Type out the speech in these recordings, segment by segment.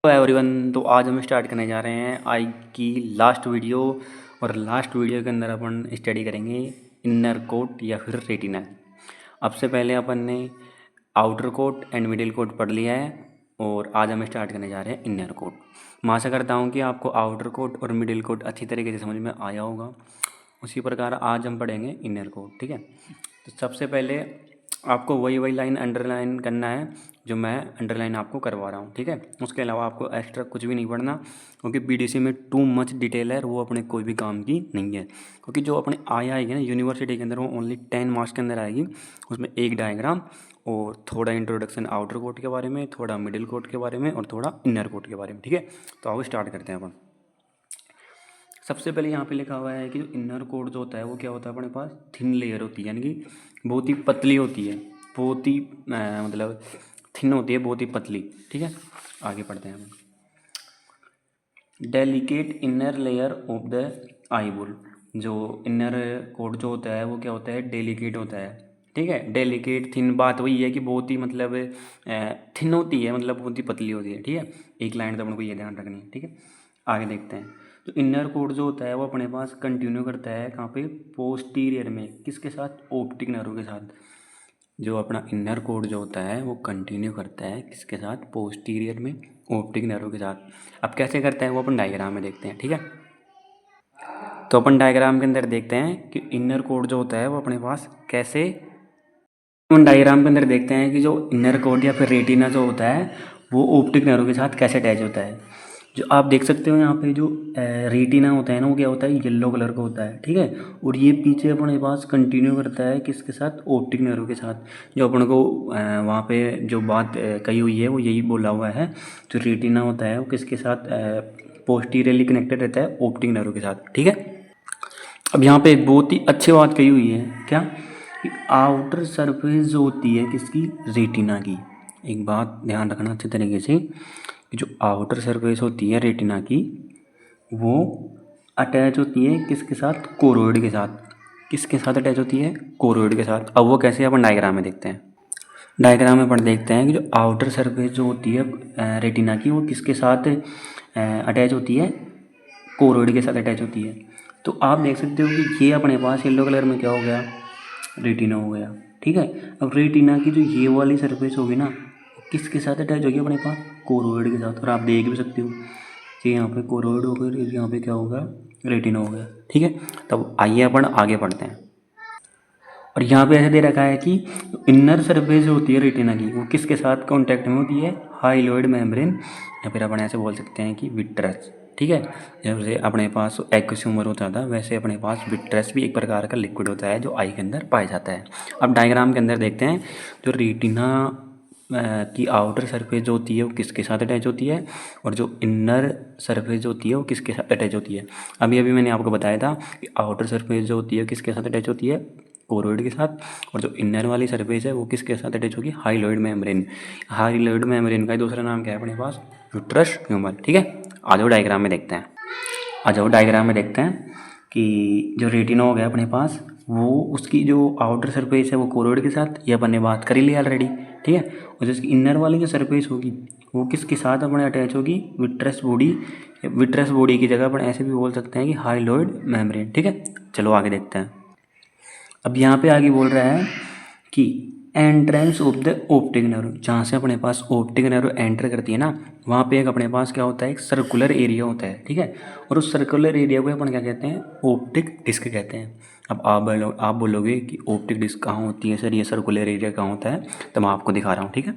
Hello everyone. तो आज हम स्टार्ट करने जा रहे हैं आई की लास्ट वीडियो। और लास्ट वीडियो के अंदर अपन स्टडी करेंगे इनर कोट या फिर रेटिना। अब से पहले अपन ने outer coat and middle coat पढ़ लिया है और आज हम स्टार्ट करने जा रहे हैं इनर कोट। मैं आशा करता हूँ कि आपको आउटर कोट और मिडिल कोट अच्छी तरीके से समझ में आया होगा। उसी प्रकार आज हम पढ़ेंगे इनर कोट। ठीक है, तो सबसे पहले आपको वही लाइन अंडरलाइन करना है जो मैं अंडरलाइन आपको करवा रहा हूँ। ठीक है, उसके अलावा आपको एक्स्ट्रा कुछ भी नहीं पढ़ना, क्योंकि बीडीसी में टू मच डिटेल है और वो अपने कोई भी काम की नहीं है। क्योंकि जो अपने आएगी ना यूनिवर्सिटी के अंदर वो ओनली 10 मार्क्स के अंदर आएगी। उसमें एक डायग्राम और थोड़ा इंट्रोडक्शन आउटर कोट के बारे में, थोड़ा मिडिल कोट के बारे में और थोड़ा इनर कोट के बारे में। ठीक है, तो आओ स्टार्ट करते हैं अपन। सबसे पहले यहाँ पे लिखा हुआ है कि जो इनर कोट जो होता है वो क्या होता है, अपने पास थिन लेयर होती है, यानी कि बहुत ही पतली होती है, बहुत ही मतलब थिन होती है, बहुत ही पतली। ठीक है, आगे पढ़ते हैं हम। Delicate inner layer of the eyeball. जो इनर कोट जो होता है वो क्या होता है, डेलिकेट होता है। ठीक है, डेलिकेट थिन बात वही है कि बहुत ही मतलब थिन होती है, मतलब बहुत ही पतली होती है। ठीक है, एक लाइन तो अपन को ये ध्यान रखनी है। ठीक है, आगे देखते हैं। तो इनर कोड जो होता है वो अपने पास कंटिन्यू करता है कहाँ पे, पोस्टीरियर में। किसके साथ, ऑप्टिक नर्व के साथ। जो अपना इनर कोड जो होता है वो कंटिन्यू करता है किसके साथ, पोस्टीरियर में, ऑप्टिक नर्व के साथ। अब कैसे करता है वो अपन डायग्राम में देखते हैं। ठीक है, तो अपन डायग्राम के अंदर देखते हैं कि इनर कोड जो होता है वो अपने पास कैसे, अपन डायग्राम के अंदर देखते हैं कि जो इनर कोड या फिर रेटिना जो होता है वो ऑप्टिक नर्व के साथ कैसे अटैच होता है। जो आप देख सकते हो यहाँ पे जो रेटिना होता है ना वो क्या होता है, येलो कलर का होता है। ठीक है, और ये पीछे अपने पास कंटिन्यू करता है किसके साथ, ऑप्टिक नर्व के साथ। जो अपन को वहाँ पे जो बात कही हुई है वो यही बोला हुआ है, जो रेटिना होता है वो किसके साथ पोस्टीरियरली कनेक्टेड रहता है, ऑप्टिक नर्व के साथ। ठीक है, अब यहाँ पे एक बहुत ही अच्छी बात कही हुई है, क्या कि आउटर सरफेस जो होती है किसकी, रेटिना की। एक बात ध्यान रखना अच्छे तरीके से कि जो आउटर सरफेस होती है रेटिना की वो अटैच होती है किसके साथ, कोरोइड के साथ। किसके साथ अटैच होती है, कोरोइड के साथ। अब वो कैसे, अपन डायग्राम में देखते हैं। डायग्राम में अपन देखते हैं कि जो आउटर सरफेस जो होती है रेटिना की वो किसके साथ अटैच होती है, कोरोइड के साथ अटैच होती है। तो आप देख सकते हो कि ये अपने पास येलो कलर में क्या हो गया, रेटिना हो गया। ठीक है, अब रेटिना की जो ये वाली सरफेस होगी ना किसके साथ अटैच होगी, अपने पास कोरोइड के साथ। और आप देख भी सकते हो कि यहाँ पे कोरोइड हो गया, यहाँ पे क्या होगा, रेटिना हो गया। ठीक है, तब आइए अपन आगे बढ़ते हैं। और यहाँ पे ऐसे दे रखा है कि इनर सरफेस जो होती है रेटिना की वो किसके साथ कॉन्टैक्ट में होती है, हाइलोइड मेम्ब्रेन, या फिर अपन ऐसे बोल सकते हैं कि विट्रस। ठीक है, जैसे अपने पास एक्वस ह्यूमर होता था वैसे अपने पास विट्रस भी एक प्रकार का लिक्विड होता है जो आई के अंदर पाया जाता है। अब डायग्राम के अंदर देखते हैं जो रेटिना की आउटर सरफेस जो होती है वो किसके साथ अटैच होती है और जो इनर सरफेस जो होती है वो किसके साथ अटैच होती है। अभी अभी मैंने आपको बताया था कि आउटर सरफेस जो होती है किसके साथ अटैच होती है, कोरोइड के साथ। और जो इनर वाली सरफेस है वो किसके साथ अटैच होगी, हाइलोइड मेम्ब्रेन। हाइलोइड मेम्ब्रेन का दूसरा नाम क्या है अपने पास, विट्रस ह्यूमर। ठीक है, आ जाओ डायग्राम में देखते हैं। आ जाओ डायग्राम में देखते हैं कि जो रेटिना हो गया अपने पास वो उसकी जो आउटर सरफेस है वो कोरोइड के साथ, ये अपन ने बात कर ही लिया ऑलरेडी। ठीक है, और जिसकी इनर वाली जो सरफेस होगी वो किसके साथ अपने अटैच होगी, विट्रस बॉडी। विट्रस बॉडी की जगह अपन ऐसे भी बोल सकते हैं कि हाइलोइड मेम्ब्रेन। ठीक है, चलो आगे देखते हैं। अब यहाँ पे आगे बोल रहा है कि entrance of the optic nerve, जहाँ से अपने पास ऑप्टिक नर्व एंटर करती है ना वहाँ पे एक अपने पास क्या होता है, एक सर्कुलर एरिया होता है। ठीक है, और उस सर्कुलर एरिया को अपन क्या कहते हैं, ऑप्टिक डिस्क कहते हैं। अब आप बोलोगे कि ऑप्टिक डिस्क कहाँ होती है सर, ये सर्कुलर एरिया कहाँ होता है, तो मैं आपको दिखा रहा हूँ। ठीक है,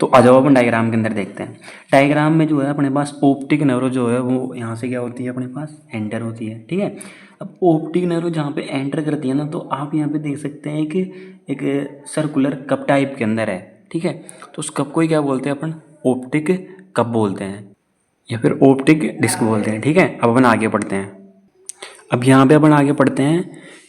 तो आ जाओ अपन डायग्राम के अंदर देखते हैं। डायग्राम में जो है अपने पास ऑप्टिक नर्व जो है वो यहाँ से क्या होती है, अपने पास एंटर होती है। ठीक है, अब ऑप्टिक नर्व जहाँ पे एंटर करती है ना तो आप यहाँ पे देख सकते हैं कि एक सर्कुलर कप टाइप के अंदर है। ठीक है, तो उस कप को ही क्या बोलते हैं अपन, ऑप्टिक कप बोलते हैं या फिर ऑप्टिक डिस्क बोलते हैं। ठीक है, अब अपन आगे बढ़ते हैं। अब यहाँ पे अपन आगे पढ़ते हैं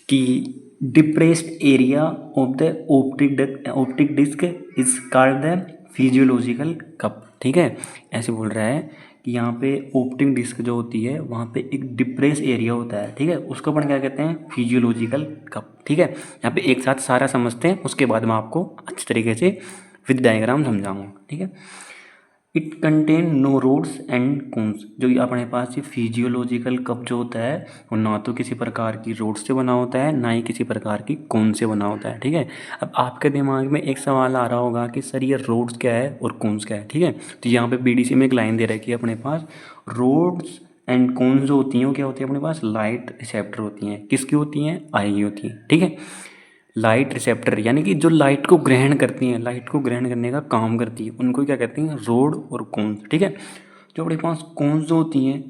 कि depressed area of the optic disc is called the physiological cup. ठीक है, ऐसे बोल रहा है कि यहाँ पे ऑप्टिक डिस्क जो होती है वहाँ पे एक डिप्रेस एरिया होता है। ठीक है, उसको अपन क्या कहते हैं, फिजियोलॉजिकल कप। ठीक है, यहाँ पे एक साथ सारा समझते हैं, उसके बाद मैं आपको अच्छी तरीके से विद डायग्राम समझाऊंगा। ठीक है, it contain no rods and cones. जो ये अपने पास ये फिजियोलॉजिकल कप जो होता है वो ना तो किसी प्रकार की रोड से बना होता है ना ही किसी प्रकार की कोन से बना होता है, ठीक है। अब आपके दिमाग में एक सवाल आ रहा होगा कि सर ये रोड्स क्या है और कोन्स क्या है, ठीक है। तो यहाँ पे बीडीसी में एक लाइन दे रखी है अपने पास, रोड्स एंड कोन्स जो होती हैं वो क्या होती है अपने पास, लाइट रिसेप्टर होती हैं। किसकी होती हैं, आई की होती हैं, ठीक है। लाइट रिसेप्टर यानी कि जो लाइट को ग्रहण करती हैं, लाइट को ग्रहण करने का काम करती है, उनको क्या कहते हैं, रोड और कोन्स, ठीक है। जो अपने पास कोन्स जो होती हैं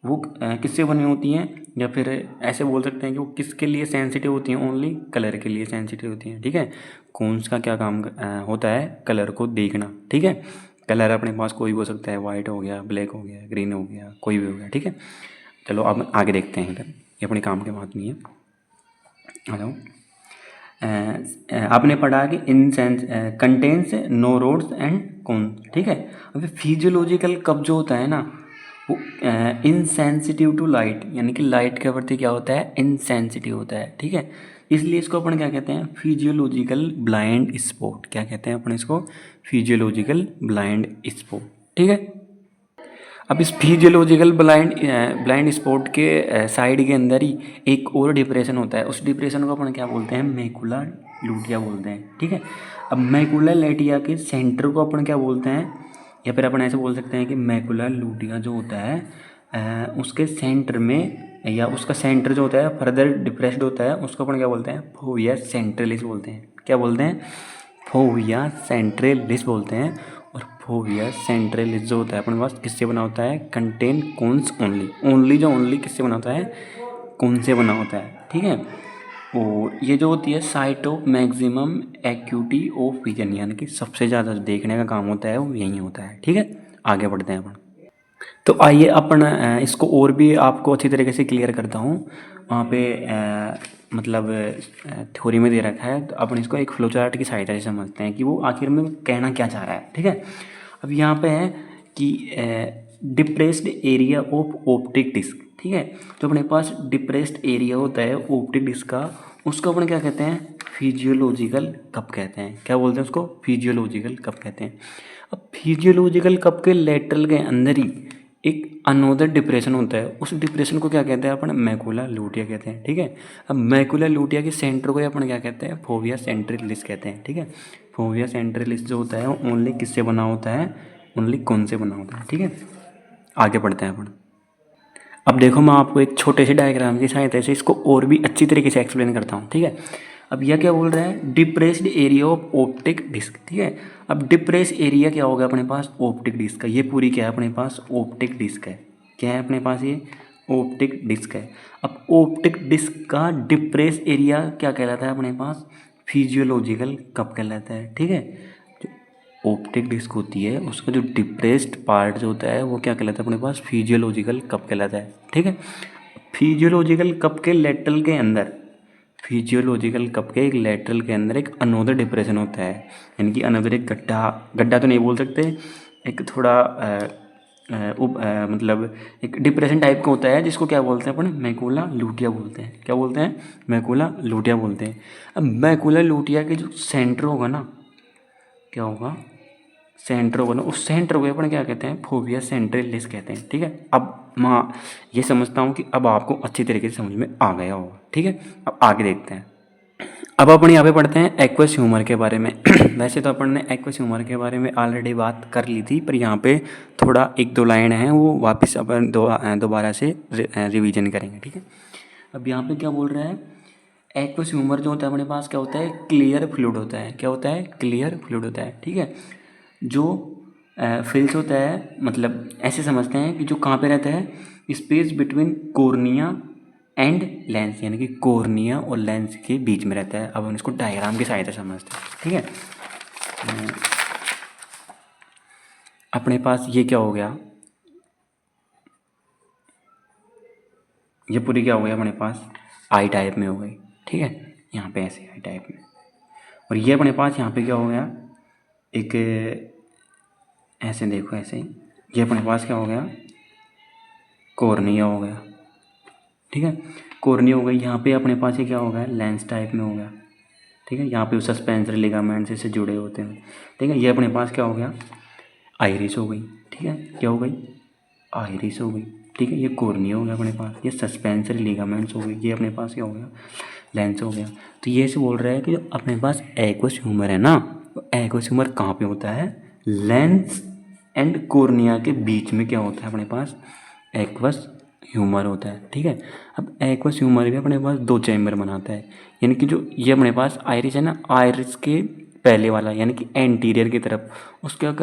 वो किससे बनी होती हैं, या फिर ऐसे बोल सकते हैं कि वो किसके लिए सेंसिटिव होती हैं, ओनली कलर के लिए सेंसिटिव होती हैं, ठीक है। कोन्स का क्या काम होता है, कलर को देखना, ठीक है। कलर अपने पास कोई भी हो सकता है, वाइट हो गया, ब्लैक हो गया, ग्रीन हो गया, कोई भी हो गया, ठीक है। चलो अब आगे देखते हैं इधर, ये अपने काम के बात नहीं है। आ जाओ। आपने पढ़ा कि in sense contains no rods and cone, ठीक है। अब फिजियोलॉजिकल कब जो होता है ना वो इनसेंसिटिव टू लाइट, यानी कि लाइट के प्रति क्या होता है, इनसेंसिटिव होता है, ठीक है। इसलिए इसको अपन क्या कहते हैं, फिजियोलॉजिकल ब्लाइंड स्पॉट, क्या कहते हैं अपन इसको, फिजियोलॉजिकल ब्लाइंड स्पॉट, ठीक है। अब इस फिजियोलॉजिकल ब्लाइंड स्पॉट के साइड के अंदर ही एक और डिप्रेशन होता है, उस डिप्रेशन को अपन क्या बोलते हैं, मैकुला लूटिया बोलते हैं, ठीक है। अब मैकुला लूटिया के सेंटर को अपन क्या बोलते हैं, या फिर अपन ऐसे बोल सकते हैं कि मैकुला लूटिया जो होता है उसके सेंटर में, या उसका सेंटर जो होता है फर्दर डिप्रेस्ड होता है, उसको अपन क्या बोलते हैं, फोविया सेंट्रलिस बोलते हैं। क्या बोलते हैं, फोविया सेंट्रलिस बोलते हैं। और फोविया सेंट्रलिस जो होता है अपने पास किससे बना होता है, कंटेन कोन्स ओनली, ओनली जो ओनली किससे बना होता है, कोन से बना होता है, ठीक है। और ये जो होती है site of maximum acuity of vision, यानी कि सबसे ज़्यादा देखने का काम होता है वो यही होता है, ठीक है। आगे बढ़ते हैं अपन। तो आइए अपन इसको और भी आपको अच्छी तरीके से क्लियर करता हूँ। वहाँ पे मतलब थ्योरी में दे रखा है, तो अपन इसको एक फ्लो चार्ट की सहायता से समझते हैं कि वो आखिर में कहना क्या चाह रहा है, ठीक है। अब यहाँ पे है कि depressed area of optic disc, ठीक है। जो अपने पास डिप्रेस्ड एरिया होता है ऑप्टिक डिस्क का, उसको अपन क्या कहते हैं, फिजियोलॉजिकल कप कहते हैं। क्या बोलते हैं उसको, फिजियोलॉजिकल कप कहते हैं। अब फिजियोलॉजिकल कप के लेटरल के अंदर ही एक अनोदर डिप्रेशन होता है, उस डिप्रेशन को क्या कहते हैं अपन, मैकुला लूटिया कहते हैं, ठीक है। अब मैकुला लूटिया के सेंटर को अपन क्या कहते हैं, फोविया सेंट्रलिस कहते हैं, ठीक है। फोविया सेंट्रलिस जो होता है वो ओनली किससे बना होता है, ओनली कौन से बना होता है, ठीक है। आगे बढ़ते हैं अपन। अब देखो मैं आपको एक छोटे से डायग्राम की सहायता से इसको और भी अच्छी तरीके से एक्सप्लेन करता हूँ, ठीक है। अब यह क्या बोल रहा है, depressed area of optic disc, ठीक है। अब डिप्रेस एरिया क्या होगा अपने पास, ऑप्टिक डिस्क का, ये पूरी क्या है अपने पास, ऑप्टिक डिस्क है। क्या है अपने पास, ये ऑप्टिक डिस्क है। अब ऑप्टिक डिस्क का डिप्रेस एरिया क्या कहलाता है अपने पास, फिजियोलॉजिकल कप कहलाता है, ठीक है। ऑप्टिक डिस्क होती है उसका जो डिप्रेस्ड पार्ट जो होता है वो क्या कहलाता है अपने पास, फिजियोलॉजिकल कप कहलाता है, ठीक है। फिजियोलॉजिकल कप के लेटरल के अंदर, फिजियोलॉजिकल कप के एक लेटरल के अंदर एक अनोदर डिप्रेशन होता है, यानी कि अनोदर एक गड्ढा, गड्ढा तो नहीं बोल सकते, एक थोड़ा मतलब एक डिप्रेशन टाइप का होता है, जिसको क्या बोलते हैं अपन, मैकुला लूटिया बोलते हैं। क्या बोलते हैं, मैकुला लूटिया बोलते हैं। अब मैकुला लूटिया के जो सेंटर होगा ना, क्या होगा, सेंटर होगा ना, उस सेंटर को अपन क्या कहते हैं, फोविया सेंट्रलिस कहते हैं, ठीक है। अब मैं ये समझता हूँ कि अब आपको अच्छी तरीके से समझ में आ गया होगा, ठीक है। अब आगे देखते हैं। अब अपन यहाँ पे पढ़ते हैं एक्वस ह्यूमर के बारे में। वैसे तो अपन ने एक्वस ह्यूमर के बारे में ऑलरेडी बात कर ली थी, पर यहाँ पे थोड़ा एक दो लाइन है वो वापस अपन दोबारा से रिवीजन करेंगे, ठीक है। अब यहाँ पे क्या बोल रहा है, एक्वस ह्यूमर जो होता है अपने पास क्या होता है, क्लियर फ्लूइड होता है। क्या होता है, क्लियर फ्लूइड होता है, ठीक है। जो फिल्स होता है, मतलब ऐसे समझते हैं कि जो कहाँ पे रहता है, space between cornea and lens, यानी कि कोर्निया और लेंस के बीच में रहता है। अब हम इसको डायग्राम की सहायता से समझते हैं, ठीक है। अपने पास ये क्या हो गया, ये पूरी क्या हो गया अपने पास, आई टाइप में हो गई, ठीक है। यहाँ पे ऐसे आई टाइप में, और ये अपने पास यहाँ पे क्या हो गया, एक ऐसे देखो ऐसे ही, ये अपने पास क्या हो गया, कॉर्निया हो गया, ठीक है। कॉर्निया हो गई, यहाँ पे अपने पास ये क्या हो गया, लेंस टाइप में हो गया, ठीक है। यहाँ पे सस्पेंसरी लिगामेंट्स से जुड़े होते हैं, ठीक है। ये अपने पास क्या हो गया, आइरिस हो गई, ठीक है, क्या हो गई, आइरिस हो गई, ठीक है, ये कॉर्निया हो गया अपने पास, ये सस्पेंसरी लिगामेंट्स हो गई, ये अपने पास क्या हो गया, लेंस हो गया। तो ये से बोल रहा है कि अपने पास एक्वस ह्यूमर है ना, एक्वस ह्यूमर कहाँ पे होता है, लेंस एंड कॉर्निया के बीच में क्या होता है अपने पास, एक्वस ह्यूमर होता है, ठीक है। अब एक्वस ह्यूमर भी अपने पास दो चैम्बर बनाता है, यानी कि जो ये अपने पास आइरिस है ना, आइरिस के पहले वाला यानी कि एंटीरियर की तरफ, उसका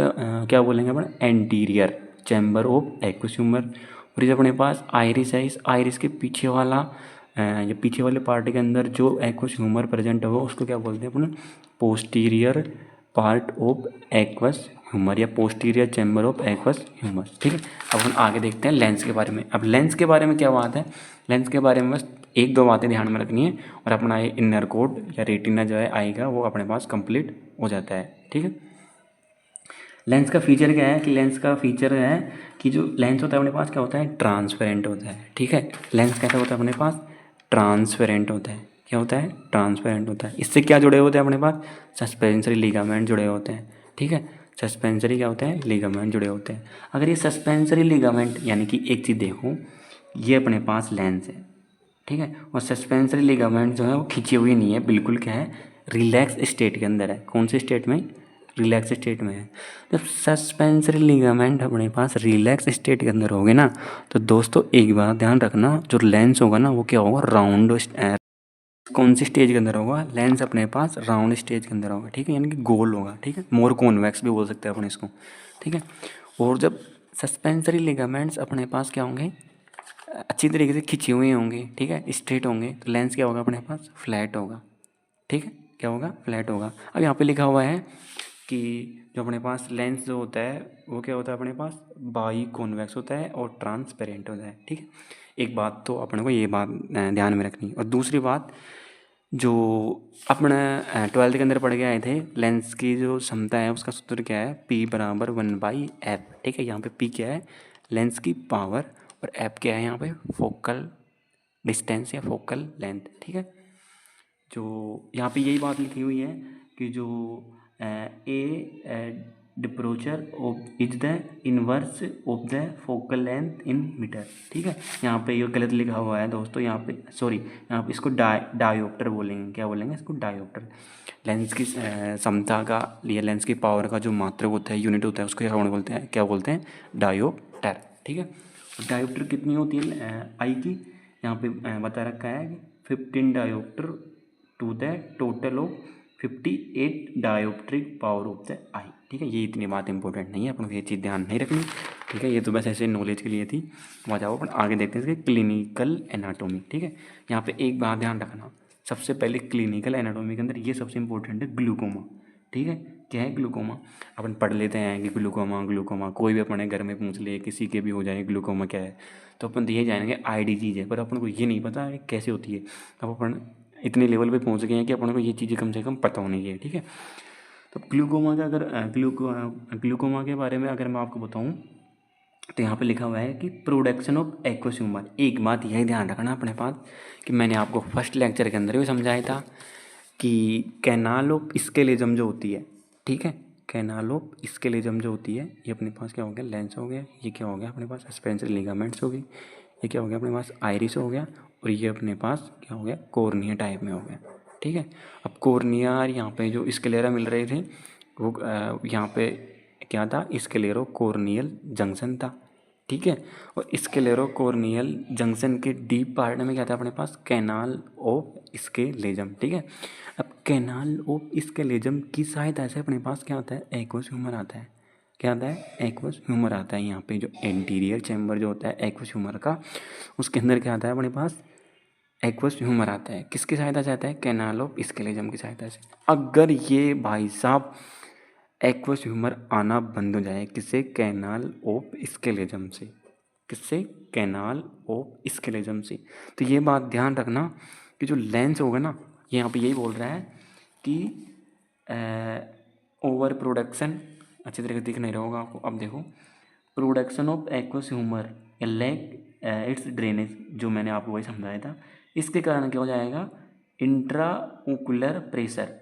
क्या बोलेंगे अपन, anterior chamber of aqueous humour. और ये अपने पास आइरिस है, इस आइरिस के पीछे वाला ये पीछे वाले पार्ट के अंदर जो एक्वस ह्यूमर प्रेजेंट होगा उसको क्या बोलते हैं अपन, posterior part of aqueous humour या posterior chamber of aqueous humour, ठीक है। अब हम आगे देखते हैं लेंस के बारे में। अब लेंस के बारे में क्या बात है, लेंस के बारे में बस एक दो बातें ध्यान में रखनी है और अपना ये इनर कोड या रेटिना जो है आएगा वो अपने पास कंप्लीट हो जाता है, ठीक है। लेंस का फीचर क्या है कि लेंस का फीचर है कि जो लेंस होता है अपने पास क्या होता है, ट्रांसपेरेंट होता है, ठीक है। लेंस कैसा होता है अपने पास, ट्रांसपेरेंट होता है, क्या होता है, ट्रांसपेरेंट होता है। इससे क्या जुड़े होते हैं अपने पास, सस्पेंसरी लिगामेंट जुड़े होते हैं, ठीक है। सस्पेंसरी क्या होते हैं, लिगामेंट जुड़े होते हैं। अगर ये सस्पेंसरी लिगामेंट यानी कि एक चीज़ देखो, ये अपने पास लेंस है, ठीक है, और सस्पेंसरी लिगामेंट जो है वो खिंची हुई नहीं है, बिल्कुल क्या है, रिलैक्स स्टेट के अंदर है। कौन से स्टेट में, रिलैक्स स्टेट में है। जब सस्पेंसरी लिगामेंट अपने पास रिलैक्स स्टेट के अंदर होगे ना, तो दोस्तों एक बात ध्यान रखना, जो लेंस होगा ना वो क्या होगा, राउंड। कौन सी स्टेज के अंदर होगा, लेंस अपने पास राउंड स्टेज के अंदर होगा, ठीक है, यानी कि गोल होगा, ठीक है, मोर कॉन्वेक्स भी बोल सकते हैं अपन इसको, ठीक है। और जब सस्पेंसरी लिगामेंट्स अपने पास क्या होंगे, अच्छी तरीके से खिंचे हुए होंगे, ठीक है, स्ट्रेट होंगे, तो लेंस क्या होगा अपने पास, फ्लैट होगा, ठीक है, क्या होगा, फ्लैट होगा। अब यहाँ पे लिखा हुआ है कि जो अपने पास लेंस जो होता है वो क्या होता है अपने पास, बाई कॉन्वेक्स होता है और ट्रांसपेरेंट होता है, ठीक है। एक बात तो अपने को ये बात ध्यान में रखनी। और दूसरी बात, जो अपने 12th के अंदर पढ़ के आए थे, लेंस की जो क्षमता है उसका सूत्र क्या है, P बराबर 1/f, ठीक है। यहाँ पे P क्या है, लेंस की पावर, और f क्या है यहाँ पे, फोकल डिस्टेंस या फोकल लेंथ, ठीक है। जो यहाँ पे यही बात लिखी हुई है कि जो a dioptre of is the inverse of the focal length in metre, ठीक है। यहाँ पे ये गलत लिखा हुआ है दोस्तों, यहाँ पे सॉरी, यहाँ पे इसको डायोप्टर बोलेंगे, क्या बोलेंगे इसको, डायोप्टर। लेंस की क्षमता का या लेंस की पावर का जो मात्रक होता है, यूनिट होता है, उसको क्या बोलते हैं, डायोप्टर, ठीक है। डायोप्टर कितनी होती है आई की, यहाँ पे बता रखा है कि 15 dioptre to the total of 58 dioptric power of the eye, ठीक है। ये इतनी बात इंपॉर्टेंट नहीं है, अपन को ये चीज़ ध्यान नहीं रखनी, ठीक है। ये तो बस ऐसे नॉलेज के लिए थी। वहाँ जाओ अपन आगे देखते हैं इसके क्लिनिकल एनाटोमी, ठीक है। यहाँ पे एक बात ध्यान रखना, सबसे पहले क्लिनिकल एनाटोमी के अंदर ये सबसे इंपॉर्टेंट है ग्लूकोमा, ठीक है। क्या है ग्लूकोमा, अपन पढ़ लेते हैं कि ग्लूकोमा, ग्लूकोमा कोई भी अपने घर में पूछ ले, किसी के भी हो जाए ग्लूकोमा क्या है, तो अपन दिए जाएंगे आईडी चीज़ है, पर अपन को ये नहीं पता है कैसे होती है। अब अपन इतने लेवल पे पहुंच गए हैं कि अपन को ये चीज़ें कम से कम पता होनी चाहिए, ठीक है। तो ग्लूकोमा का अगर ग्लूकोमा के बारे में अगर मैं आपको बताऊं, तो यहाँ पे लिखा हुआ है कि प्रोडक्शन ऑफ एक्वस ह्यूमर। एक बात यही ध्यान रखना अपने पास कि मैंने आपको फर्स्ट लेक्चर के अंदर भी समझाया था कि कैनाल ऑफ स्केलेजम जो होती है, ठीक है, कैनाल ऑफ स्केलेजम जो होती है, ये अपने पास क्या हो गया, लेंस हो गया, ये क्या हो गया अपने पास, सस्पेंसरी लिगामेंट्स हो गई, ये क्या हो गया अपने पास, आइरिस हो गया, और ये अपने पास क्या हो गया, कॉर्निया टाइप में हो गया, ठीक है। अब कॉर्निया और यहाँ पे जो स्क्लेरा मिल रहे थे वो यहाँ पे क्या था, स्क्लेरो कॉर्नियल जंक्शन था, ठीक है। और स्क्लेरो कॉर्नियल जंक्शन के डीप पार्ट में क्या था अपने पास, कैनाल ऑफ स्केलेजम, ठीक है। अब कैनाल ऑफ स्केलेजम की सहायता से अपने पास क्या आता है, एक्वस ह्यूमर आता है, क्या आता है, एक्वस ह्यूमर आता है। यहाँ पे जो एंटीरियर चैम्बर जो होता है एक्वस ह्यूमर का, उसके अंदर क्या आता है अपने पास, एक्वस ह्यूमर आता है। किसकी सहायता से आता है, कैनाल ऑफ स्केलेजम की सहायता से। अगर ये भाई साहब एक्वस ह्यूमर आना बंद हो जाए, किससे, कैनाल ऑफ स्केलेजम से, किससे, कैनाल ऑफ स्केलेजम से, तो ये बात ध्यान रखना कि जो लेंस होगा ना, ये यहाँ पे यही बोल रहा है कि ओवर प्रोडक्शन, अच्छी तरीके से दिख नहीं रहा होगा आपको, अब देखो, प्रोडक्शन ऑफ एक्वस ह्यूमर या लैक इट्स ड्रेनेज, जो मैंने आपको वही समझाया था, इसके कारण क्या हो जाएगा, intra ocular pressure.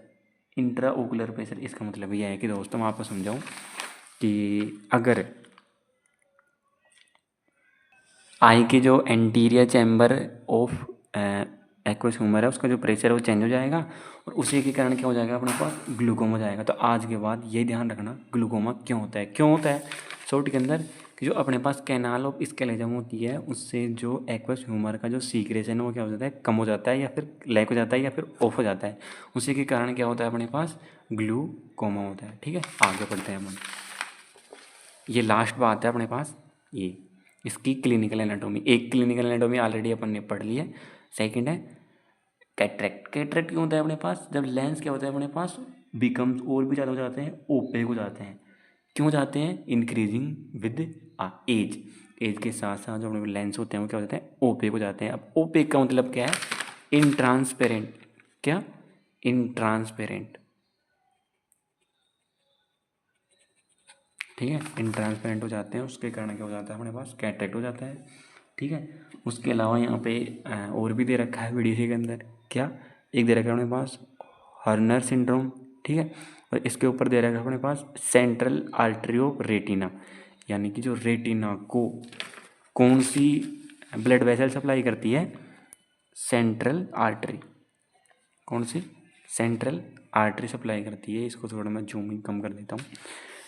Intra ocular pressure इसका मतलब यह है कि दोस्तों मैं आपको समझाऊँ कि अगर आई के जो anterior chamber of aqueous humour है उसका जो प्रेशर है वो चेंज हो जाएगा और उसी के कारण क्या हो जाएगा अपने पास ग्लूकोमा हो जाएगा। तो आज के बाद ये ध्यान रखना ग्लूकोमा क्यों होता है। क्यों होता है शॉर्ट के अंदर कि जो अपने पास कैनाल ऑफ स्केलेटम होती है उससे जो एक्वस ह्यूमर का जो सीक्रेशन है वो क्या हो जाता है, कम हो जाता है या फिर लैक हो जाता है या फिर ऑफ हो जाता है। उसी के कारण क्या होता है अपने पास ग्लूकोमा होता है। ठीक है, आगे बढ़ते हैं हम। ये लास्ट बात है अपने पास ये इसकी क्लिनिकल एनाटोमी। एक क्लिनिकल एनाटोमी ऑलरेडी अपन ने पढ़ ली है। सेकंड है कैटरेक्ट। कैटरेक्ट क्यों होता है अपने पास, जब लेंस क्या होता है अपने पास बिकम्स और भी ज़्यादा हो जाते हैं, ओपेक हो जाते हैं। क्यों जाते हैं, इंक्रीजिंग विद एज। एज के साथ साथ जो अपने लेंस होते हैं वो क्या हो जाते हैं, ओपेक हो जाते हैं। अब ओपेक का मतलब क्या है, इनट्रांसपेरेंट। क्या, इनट्रांसपेरेंट। ठीक है, इनट्रांसपेरेंट हो जाते हैं, उसके कारण क्या हो जाता है अपने पास कैटरेक्ट हो जाता है। ठीक है, उसके अलावा यहाँ पे और भी दे रखा है वीडियो के अंदर। क्या, एक दे रखा है अपने पास हर्नर सिंड्रोम। ठीक है, और इसके ऊपर दे रखा है अपने पास सेंट्रल आर्टरी ऑफ रेटिना, यानी कि जो रेटिना को कौन सी ब्लड वेसल सप्लाई करती है, सेंट्रल आर्टरी। कौन सी, सेंट्रल आर्टरी सप्लाई करती है। इसको थोड़ा मैं जूमिंग कम कर देता हूँ।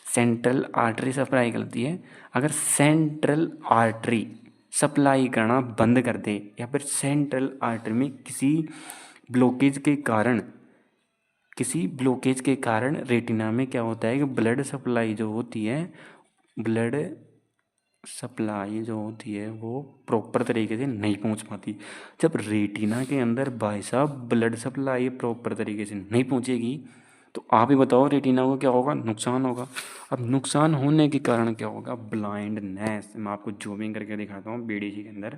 सेंट्रल आर्टरी सप्लाई करती है। अगर सेंट्रल आर्टरी सप्लाई करना बंद कर दे या फिर सेंट्रल आर्टरी में किसी ब्लॉकेज के कारण रेटिना में क्या होता है कि ब्लड सप्लाई जो होती है वो प्रॉपर तरीके से नहीं पहुंच पाती। जब रेटिना के अंदर भाई साहब ब्लड सप्लाई प्रॉपर तरीके से नहीं पहुंचेगी तो आप ही बताओ रेटिना को क्या होगा, नुकसान होगा। अब नुकसान होने के कारण क्या होगा, ब्लाइंडनेस। मैं आपको जूमिंग करके दिखाता हूँ बीडीसी के अंदर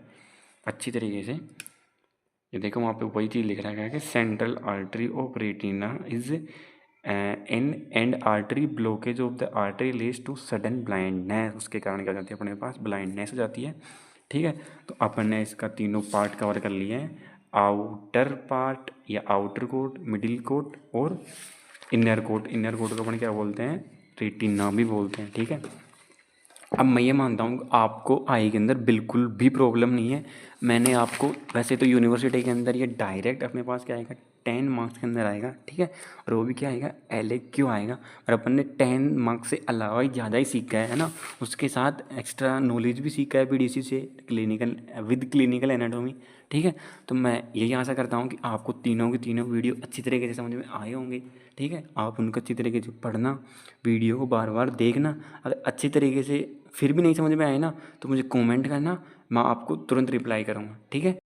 अच्छी तरीके से। ये देखो वहाँ पे वही चीज़ लिख रहा है कि central artery of retina is in end artery blockage of the artery leads to sudden blindness. उसके कारण क्या हो जाती है अपने पास, ब्लाइंडनेस हो जाती है। ठीक है, तो अपन ने इसका तीनों पार्ट कवर कर लिए हैं, आउटर पार्ट या आउटर कोट, मिडिल कोट और इनर कोट। इनर कोट को अपन क्या बोलते हैं, रेटिना भी बोलते हैं। ठीक है, अब मैं ये मानता हूँ आपको आई के अंदर बिल्कुल भी प्रॉब्लम नहीं है। मैंने आपको वैसे तो यूनिवर्सिटी के अंदर ये डायरेक्ट अपने पास क्या आएगा, 10 मार्क्स के अंदर आएगा। ठीक है, और वो भी क्या आएगा, LAQ आएगा। और अपन ने 10 मार्क्स से अलावा ही ज़्यादा ही सीखा है ना, उसके साथ एक्स्ट्रा नॉलेज भी सीखा है PDC से, क्लिनिकल एनाटोमी। ठीक है, तो मैं यही आशा करता हूँ कि आपको तीनों के तीनों वीडियो अच्छी तरीके से समझ में आए होंगे। ठीक है, आप उनको अच्छी तरीके से पढ़ना, वीडियो को बार बार देखना। अगर अच्छी तरीके से फिर भी नहीं समझ में आए ना तो मुझे कमेंट करना, मैं आपको तुरंत रिप्लाई करूँगा। ठीक है।